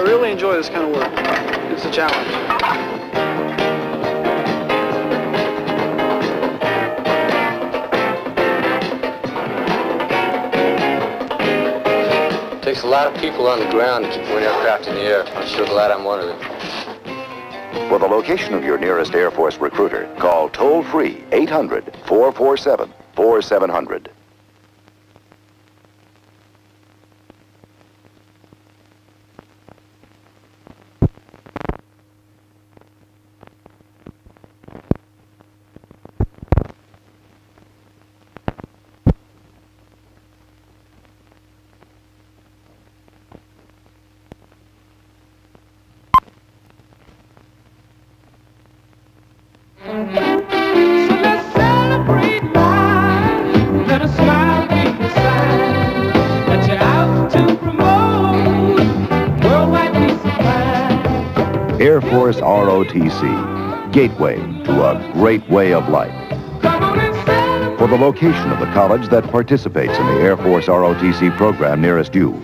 really enjoy this kind of work. It's a challenge. It takes a lot of people on the ground to keep one aircraft in the air. I'm sure glad I'm one of them. For the location of your nearest Air Force recruiter, call toll-free 800-447-4700. Air Force ROTC, gateway to a great way of life. For the location of the college that participates in the Air Force ROTC program nearest you,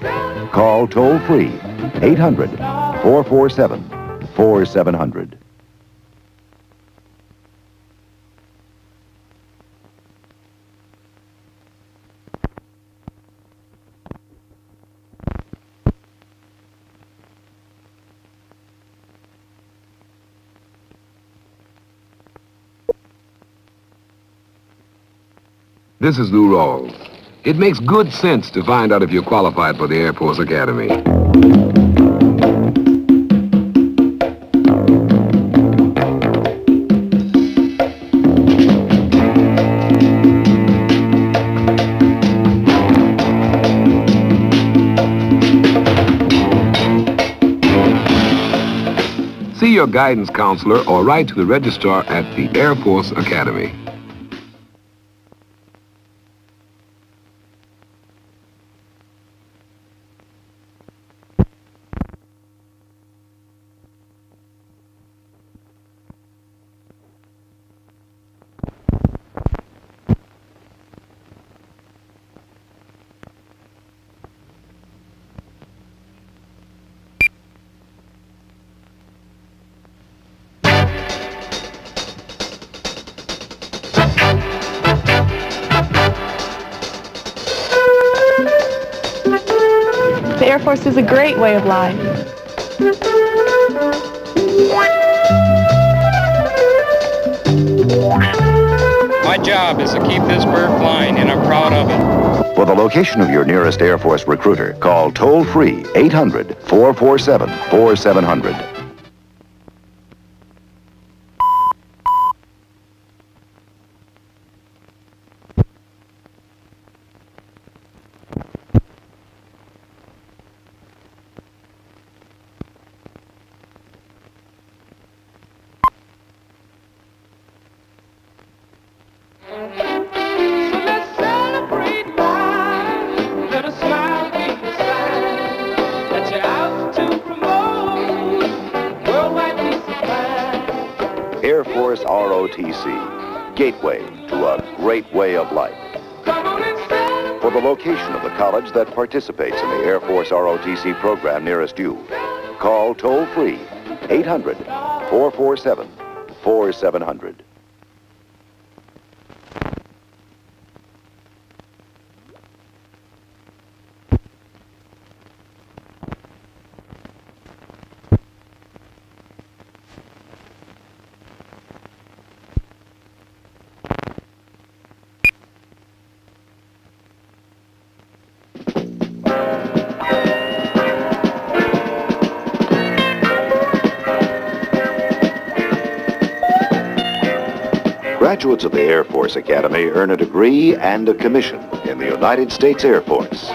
call toll-free 800-447-4700. This is Lou Rawls. It makes good sense to find out if you're qualified for the Air Force Academy. See your guidance counselor or write to the registrar at the Air Force Academy. The Air Force is a great way of life. My job is to keep this bird flying, and I'm proud of it. For the location of your nearest Air Force recruiter, call toll-free 800-447-4700. Air Force ROTC, gateway to a great way of life. For the location of the college that participates in the Air Force ROTC program nearest you, call toll-free 800-447-4700. Graduates of the Air Force Academy earn a degree and a commission in the United States Air Force.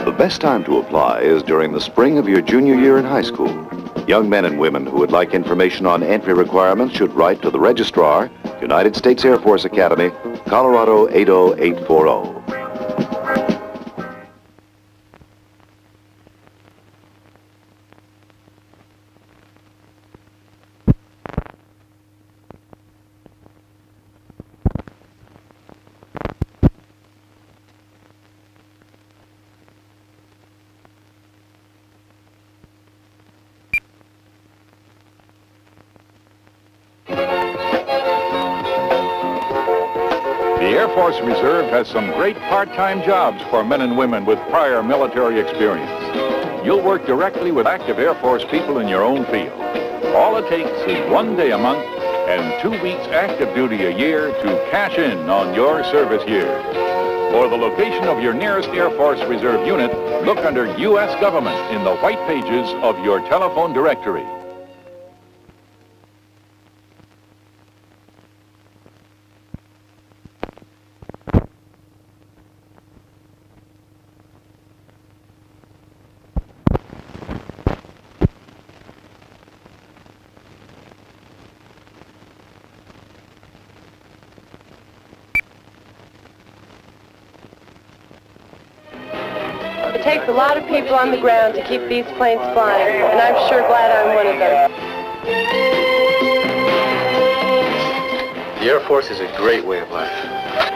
The best time to apply is during the spring of your junior year in high school. Young men and women who would like information on entry requirements should write to the Registrar, United States Air Force Academy, Colorado 80840. The Air Force Reserve has some great part-time jobs for men and women with prior military experience. You'll work directly with active Air Force people in your own field. All it takes is 1 day a month and 2 weeks active duty a year to cash in on your service year. For the location of your nearest Air Force Reserve unit, look under U.S. Government in the white pages of your telephone directory. It takes a lot of people on the ground to keep these planes flying, and I'm sure glad I'm one of them. The Air Force is a great way of life.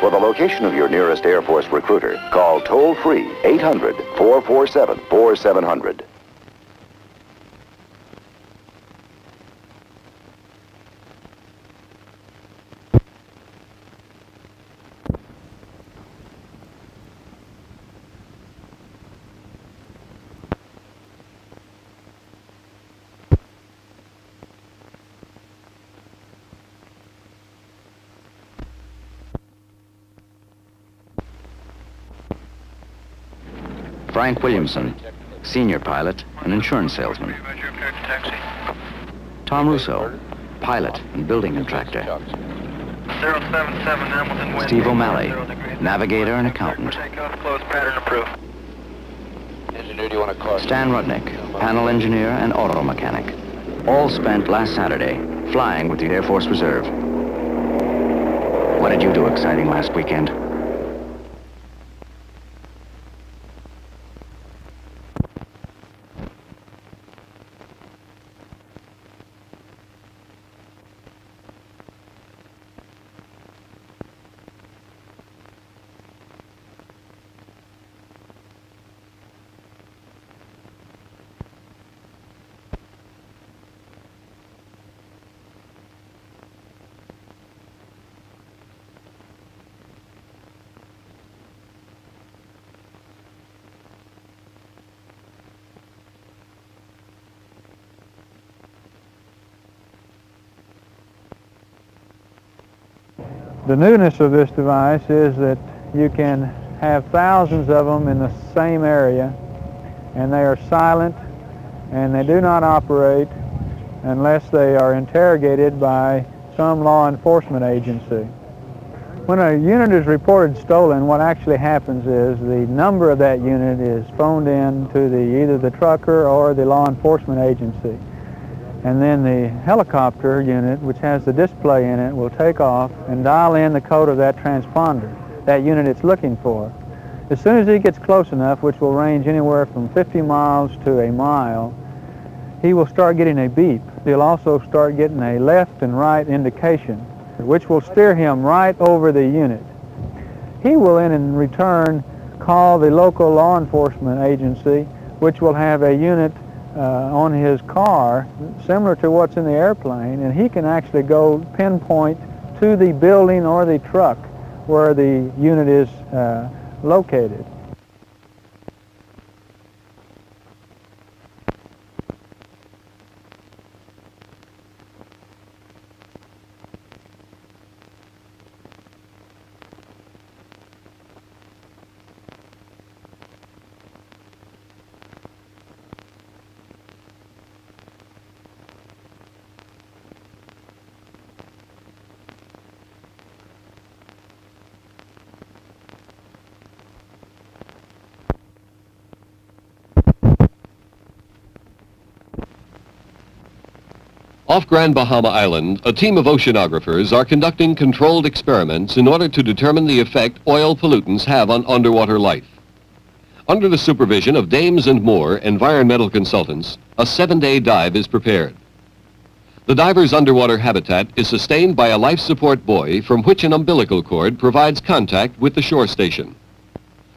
For the location of your nearest Air Force recruiter, call toll-free 800-447-4700. Frank Williamson, senior pilot and insurance salesman. Tom Russo, pilot and building contractor. 077 Hamilton wind. Steve O'Malley, navigator and accountant. Close pattern approved. Engineer, do you want to call? Stan Rudnick, panel engineer and auto mechanic. All spent last Saturday flying with the Air Force Reserve. What did you do exciting last weekend? The newness of this device is that you can have thousands of them in the same area, and they are silent, and they do not operate unless they are interrogated by some law enforcement agency. When a unit is reported stolen, what actually happens is the number of that unit is phoned in to either the trucker or the law enforcement agency. And then the helicopter unit, which has the display in it, will take off and dial in the code of that transponder, that unit it's looking for. As soon as he gets close enough, which will range anywhere from 50 miles to a mile, he will start getting a beep. He'll also start getting a left and right indication, which will steer him right over the unit. He will then in return call the local law enforcement agency, which will have a unit on his car similar to what's in the airplane, and he can actually go pinpoint to the building or the truck where the unit is located. Off Grand Bahama Island, a team of oceanographers are conducting controlled experiments in order to determine the effect oil pollutants have on underwater life. Under the supervision of Dames and Moore, environmental consultants, a 7-day dive is prepared. The diver's underwater habitat is sustained by a life support buoy from which an umbilical cord provides contact with the shore station.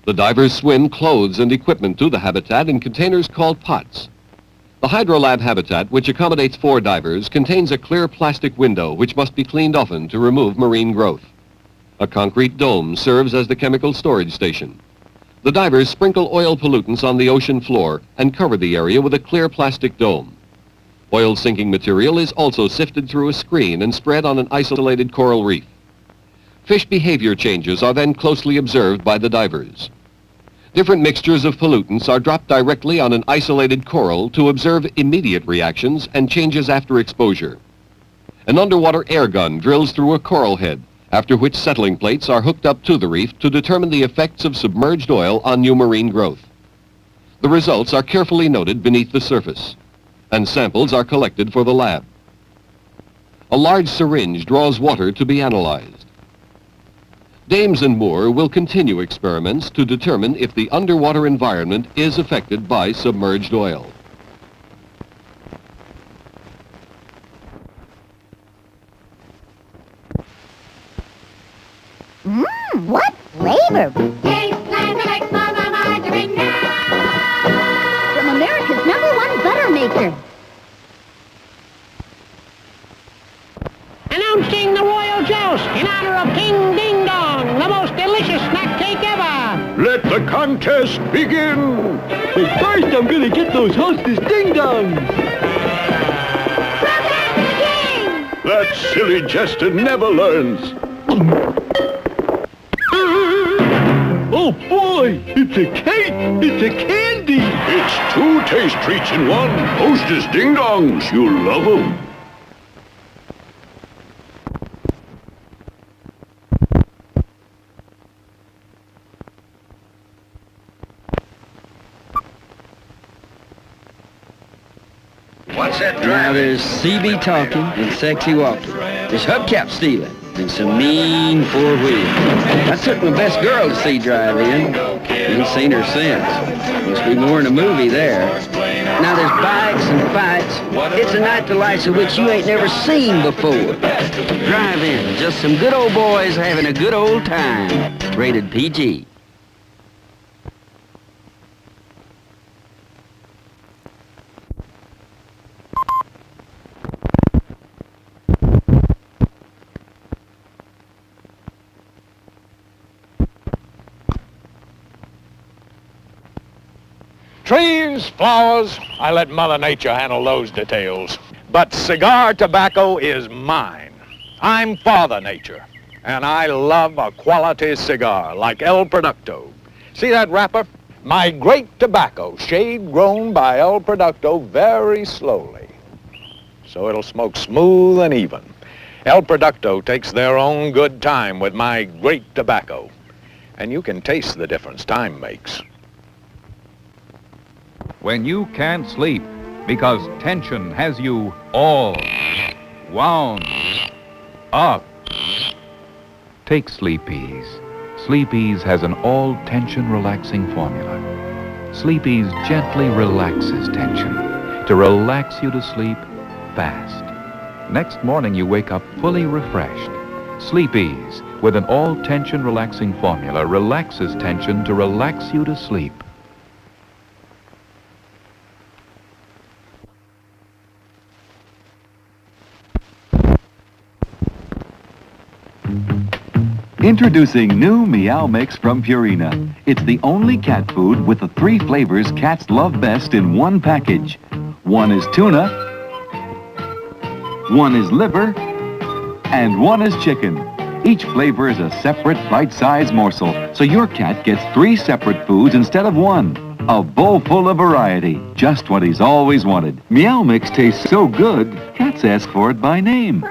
The divers swim clothes and equipment to the habitat in containers called pots. The Hydrolab habitat, which accommodates 4 divers, contains a clear plastic window which must be cleaned often to remove marine growth. A concrete dome serves as the chemical storage station. The divers sprinkle oil pollutants on the ocean floor and cover the area with a clear plastic dome. Oil sinking material is also sifted through a screen and spread on an isolated coral reef. Fish behavior changes are then closely observed by the divers. Different mixtures of pollutants are dropped directly on an isolated coral to observe immediate reactions and changes after exposure. An underwater air gun drills through a coral head, after which settling plates are hooked up to the reef to determine the effects of submerged oil on new marine growth. The results are carefully noted beneath the surface, and samples are collected for the lab. A large syringe draws water to be analyzed. Dames and Moore will continue experiments to determine if the underwater environment is affected by submerged oil. What flavor? Tastes like Mama Margarine now. From America's #1 butter maker. Announcing the royal joust in honor of King Ding Dong, the most delicious snack cake ever. Let the contest begin. But first, I'm gonna get those hostess Ding Dongs. That silly jester never learns. Oh boy, it's a cake! It's a candy! It's 2 taste treats in one. Hostess Ding Dongs, you'll love 'em. What's that driving? Now there's CB talking and sexy walking. There's hubcap stealing and some mean 4 wheels. I took my best girl to see drive in. Ain't seen her since. Must be more in a movie there. Now there's bikes and fights. It's a night the likes of which you ain't never seen before. Drive in, just some good old boys having a good old time. Rated PG. Trees, flowers, I let Mother Nature handle those details. But cigar tobacco is mine. I'm Father Nature, and I love a quality cigar like El Producto. See that wrapper? My great tobacco, shade grown by El Producto very slowly, so it'll smoke smooth and even. El Producto takes their own good time with my great tobacco, and you can taste the difference time makes. When you can't sleep because tension has you all wound up, take Sleep-Ease. Sleep-Ease has an all-tension relaxing formula. Sleep-Ease gently relaxes tension to relax you to sleep fast. Next morning you wake up fully refreshed. Sleep-Ease with an all-tension relaxing formula relaxes tension to relax you to sleep. Introducing new Meow Mix from Purina. It's the only cat food with the 3 flavors cats love best in one package. One is tuna, one is liver, and one is chicken. Each flavor is a separate bite-sized morsel, so your cat gets 3 separate foods instead of 1. A bowl full of variety, just what he's always wanted. Meow Mix tastes so good, cats ask for it by name.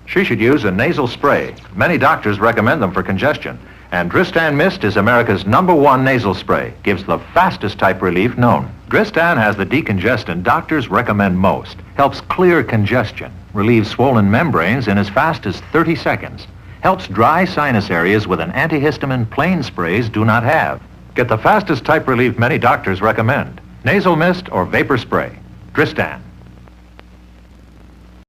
She should use a nasal spray. Many doctors recommend them for congestion. And Dristan Mist is America's #1 nasal spray. Gives the fastest type relief known. Dristan has the decongestant doctors recommend most. Helps clear congestion. Relieves swollen membranes in as fast as 30 seconds. Helps dry sinus areas with an antihistamine plain sprays do not have. Get the fastest type relief many doctors recommend. Nasal mist or vapor spray. Dristan.